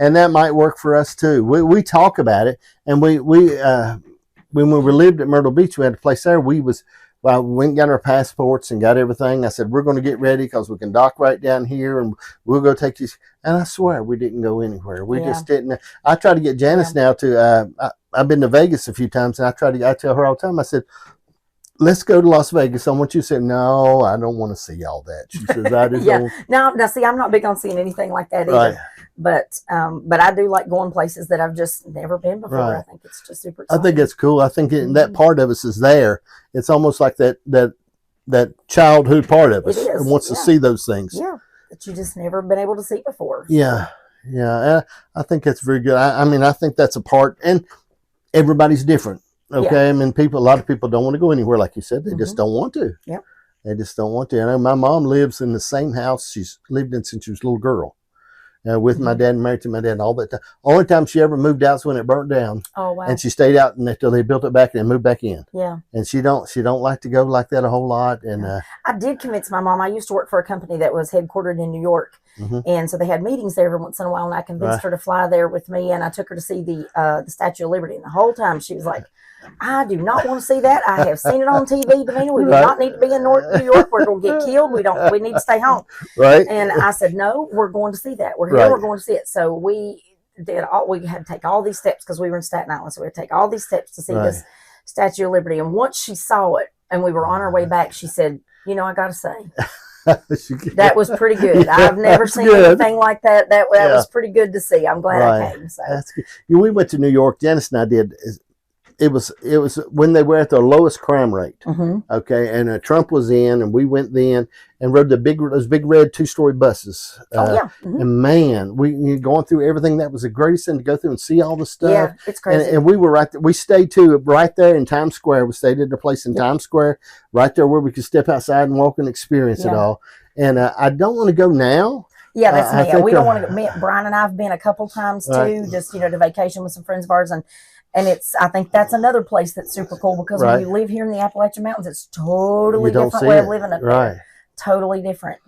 and that might work for us too. We talk about it, and we when we lived at Myrtle Beach, we had a place there. We went and got our passports and got everything. I said, we're going to get ready because we can dock right down here, and we'll go take these. And I swear we didn't go anywhere. We just didn't. I try to get Janice now to. I've been to Vegas a few times, and I tell her all the time. I said, let's go to Las Vegas. I want you to say, no, I don't want to see all that. She says, I just don't. No, see, I'm not big on seeing anything like that either. But I do like going places that I've just never been before. I think it's just super exciting. I think it's cool. I think that part of us is there. It's almost like that childhood part of us and wants to see those things. Yeah, that you just never been able to see before. Yeah, yeah. I think that's very good. I mean, I think that's a part, and everybody's different. Okay, I mean, a lot of people don't want to go anywhere, like you said. They just don't want to. Yeah, they just don't want to. I know my mom lives in the same house she's lived in since she was a little girl. With my dad, married to my dad, all that time. Only time she ever moved out was when it burnt down. Oh wow! And she stayed out until they built it back and moved back in. Yeah. And she don't like to go like that a whole lot. And I did convince my mom. I used to work for a company that was headquartered in New York, and so they had meetings there every once in a while. And I convinced her to fly there with me, and I took her to see the Statue of Liberty. And the whole time she was like, I do not want to see that. I have seen it on TV, Davina. We do not need to be in New York. We're going to get killed. We need to stay home. Right. And I said, no, we're going to see that. We're here. We're going to see it. So we had to take all these steps because we were in Staten Island. So we had to take all these steps to see this Statue of Liberty. And once she saw it and we were on our way back, she said, I got to say, that was pretty good. I've never seen anything like that. That was pretty good to see. I'm glad I came. So. That's good. We went to New York. Janice and I did. It was when they were at their lowest crime rate. Okay, and Trump was in, and we went then and rode those big red 2-story buses. And man, we going through everything. That was the greatest thing to go through and see all the stuff. Yeah, it's crazy. And we were right there. We stayed right there in Times Square. We stayed at a place in Times Square, right there where we could step outside and walk and experience it all. And I don't want to go now. Yeah, that's me. We don't want to go. Brian and I have been a couple times too, just to vacation with some friends of ours, and I think that's another place that's super cool because when you live here in the Appalachian Mountains, it's totally different way of living up there. Totally different.